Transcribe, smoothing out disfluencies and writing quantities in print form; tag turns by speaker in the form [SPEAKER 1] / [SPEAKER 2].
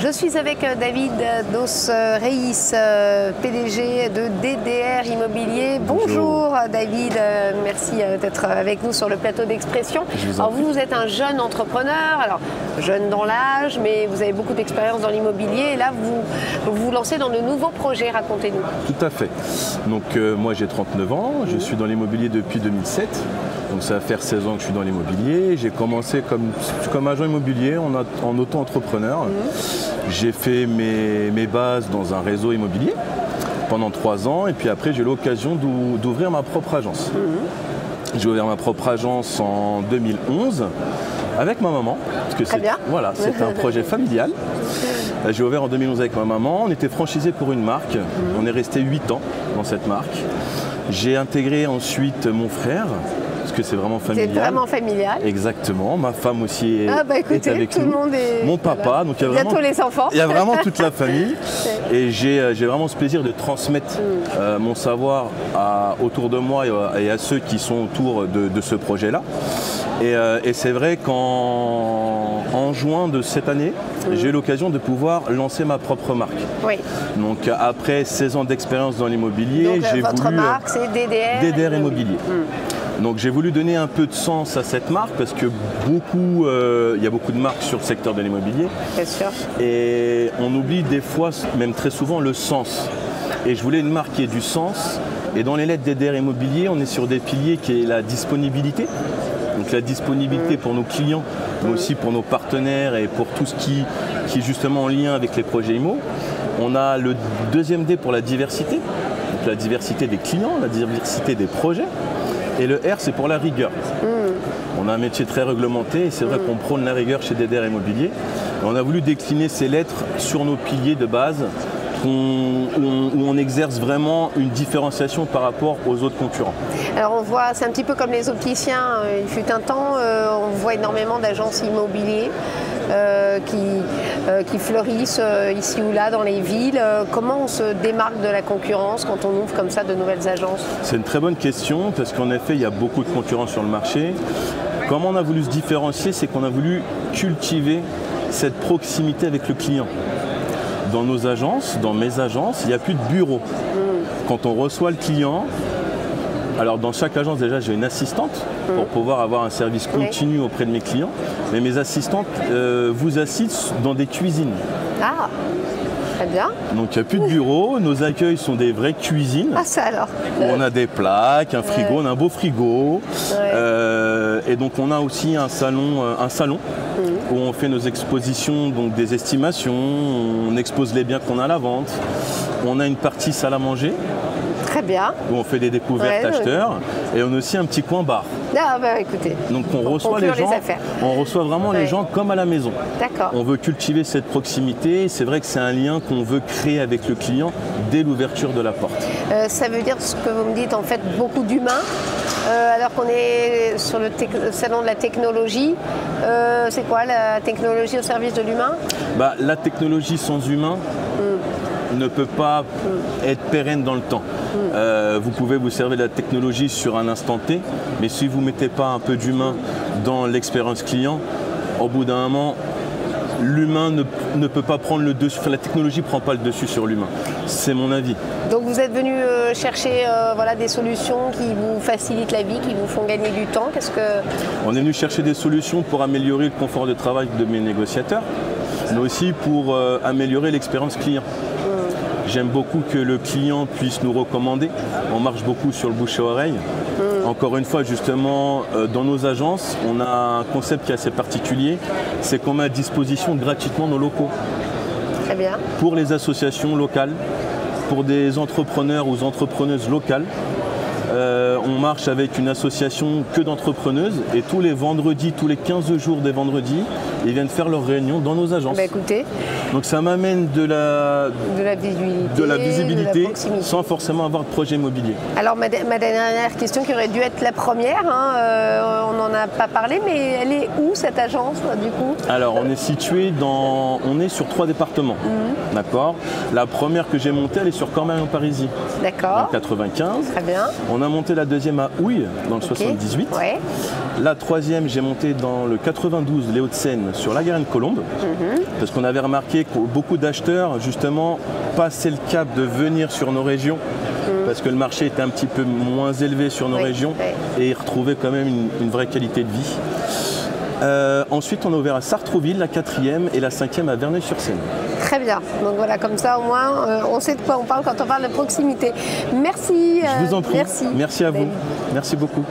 [SPEAKER 1] Je suis avec David Dos Reis, PDG de DDR Immobilier. Bonjour David, merci d'être avec nous sur le plateau d'Expression. Alors vous êtes un jeune entrepreneur, alors jeune dans l'âge, mais vous avez beaucoup d'expérience dans l'immobilier et là vous vous lancez dans de nouveaux projets, racontez-nous.
[SPEAKER 2] Tout à fait. Donc moi j'ai 39 ans, je suis dans l'immobilier depuis 2007. Donc ça va faire 16 ans que je suis dans l'immobilier. J'ai commencé comme agent immobilier en auto-entrepreneur. J'ai fait mes bases dans un réseau immobilier pendant 3 ans et puis après j'ai eu l'occasion d'ouvrir ma propre agence. J'ai ouvert ma propre agence en 2011 avec ma maman. Parce que c'est un projet familial. J'ai ouvert en 2011 avec ma maman. On était franchisé pour une marque. On est resté 8 ans dans cette marque. J'ai intégré ensuite mon frère. Parce que c'est vraiment familial.
[SPEAKER 1] C'est vraiment familial.
[SPEAKER 2] Exactement. Ma femme aussi est avec
[SPEAKER 1] tout
[SPEAKER 2] nous.
[SPEAKER 1] Le monde est...
[SPEAKER 2] Mon papa. Donc il y a
[SPEAKER 1] bientôt les enfants.
[SPEAKER 2] Il y a vraiment toute la famille. Et j'ai vraiment ce plaisir de transmettre mon savoir autour de moi et à ceux qui sont autour de ce projet-là. Et c'est vrai qu'en juin de cette année, j'ai eu l'occasion de pouvoir lancer ma propre marque.
[SPEAKER 1] Oui.
[SPEAKER 2] Donc après 16 ans d'expérience dans l'immobilier, j'ai voulu...
[SPEAKER 1] Votre marque, c'est DDR
[SPEAKER 2] Immobilier. Donc j'ai voulu donner un peu de sens à cette marque parce que il y a beaucoup de marques sur le secteur de l'immobilier.
[SPEAKER 1] Bien sûr.
[SPEAKER 2] Et on oublie des fois, même très souvent, le sens. Et je voulais une marque qui ait du sens. Et dans les lettres DDR Immobilier, on est sur des piliers qui est la disponibilité. Donc la disponibilité pour nos clients, mais aussi pour nos partenaires et pour tout ce qui est justement en lien avec les projets IMO. On a le deuxième D pour la diversité. Donc la diversité des clients, la diversité des projets. Et le R, c'est pour la rigueur. On a un métier très réglementé et c'est vrai qu'on prône la rigueur chez DDR Immobilier. Et on a voulu décliner ces lettres sur nos piliers de base où on exerce vraiment une différenciation par rapport aux autres concurrents.
[SPEAKER 1] Alors on voit, c'est un petit peu comme les opticiens, il fut un temps, on voit énormément d'agences immobilières qui fleurissent ici ou là dans les villes. Comment on se démarque de la concurrence quand on ouvre comme ça de nouvelles agences?
[SPEAKER 2] C'est une très bonne question parce qu'en effet il y a beaucoup de concurrence sur le marché. Comment on a voulu se différencier, c'est qu'on a voulu cultiver cette proximité avec le client. Dans nos agences, dans mes agences, il n'y a plus de bureau. Quand on reçoit le client, alors dans chaque agence déjà j'ai une assistante pour pouvoir avoir un service continu auprès de mes clients. Mais mes assistantes vous assistent dans des cuisines.
[SPEAKER 1] Ah, très bien.
[SPEAKER 2] Donc il n'y a plus de bureau, nos accueils sont des vraies cuisines.
[SPEAKER 1] Ah ça alors.
[SPEAKER 2] Où on a des plaques, un frigo, on a un beau frigo. Et donc on a aussi un salon où on fait nos expositions, donc des estimations, on expose les biens qu'on a à la vente. On a une partie salle à manger.
[SPEAKER 1] Très bien.
[SPEAKER 2] Où on fait des découvertes acheteurs. Et on a aussi un petit coin bar.
[SPEAKER 1] Ah bah écoutez.
[SPEAKER 2] Donc on reçoit les gens, on reçoit vraiment les gens comme à la maison.
[SPEAKER 1] D'accord.
[SPEAKER 2] On veut cultiver cette proximité. C'est vrai que c'est un lien qu'on veut créer avec le client dès l'ouverture de la porte.
[SPEAKER 1] Ça veut dire ce que vous me dites, en fait, beaucoup d'humains. Alors qu'on est sur le salon de la technologie. C'est quoi la technologie au service de l'humain?
[SPEAKER 2] La technologie sans humain ne peut pas être pérenne dans le temps. Vous pouvez vous servir de la technologie sur un instant T, mais si vous ne mettez pas un peu d'humain dans l'expérience client, au bout d'un moment, l'humain ne peut pas prendre le dessus. Enfin, la technologie ne prend pas le dessus sur l'humain. C'est mon avis.
[SPEAKER 1] Donc vous êtes venu chercher des solutions qui vous facilitent la vie, qui vous font gagner du temps.
[SPEAKER 2] On est venu chercher des solutions pour améliorer le confort de travail de mes négociateurs, mais aussi pour améliorer l'expérience client. J'aime beaucoup que le client puisse nous recommander. On marche beaucoup sur le bouche à oreille. Encore une fois, justement, dans nos agences, on a un concept qui est assez particulier. C'est qu'on met à disposition gratuitement nos locaux.
[SPEAKER 1] Très bien.
[SPEAKER 2] Pour les associations locales, pour des entrepreneurs ou entrepreneuses locales. On marche avec une association que d'entrepreneuses et tous les vendredis, tous les 15 jours des vendredis, ils viennent faire leurs réunions dans nos agences.
[SPEAKER 1] Écoutez.
[SPEAKER 2] Donc ça m'amène de la visibilité sans forcément avoir de projet immobilier.
[SPEAKER 1] Alors ma dernière question qui aurait dû être la première, on n'en a pas parlé, mais elle est où cette agence du coup?
[SPEAKER 2] Alors on est situé on est sur 3 départements. D'accord. La première que j'ai montée, elle est sur Cormeilles-en-Parisis.
[SPEAKER 1] D'accord.
[SPEAKER 2] En 95.
[SPEAKER 1] Très bien.
[SPEAKER 2] On a monté la deuxième à Houille, dans le 78.
[SPEAKER 1] Ouais.
[SPEAKER 2] La troisième, j'ai monté dans le 92, les Hauts-de-Seine, sur la Garenne-Colombe. Parce qu'on avait remarqué que beaucoup d'acheteurs, justement, passaient le cap de venir sur nos régions. Parce que le marché était un petit peu moins élevé sur nos régions. Et ils retrouvaient quand même une vraie qualité de vie. Ensuite, on a ouvert à Sartrouville, la quatrième, et la cinquième à Verneuil-sur-Seine.
[SPEAKER 1] Très bien. Donc voilà, comme ça au moins, on sait de quoi on parle quand on parle de proximité. Merci.
[SPEAKER 2] Je vous en prie.
[SPEAKER 1] Merci.
[SPEAKER 2] Merci à vous. Merci beaucoup.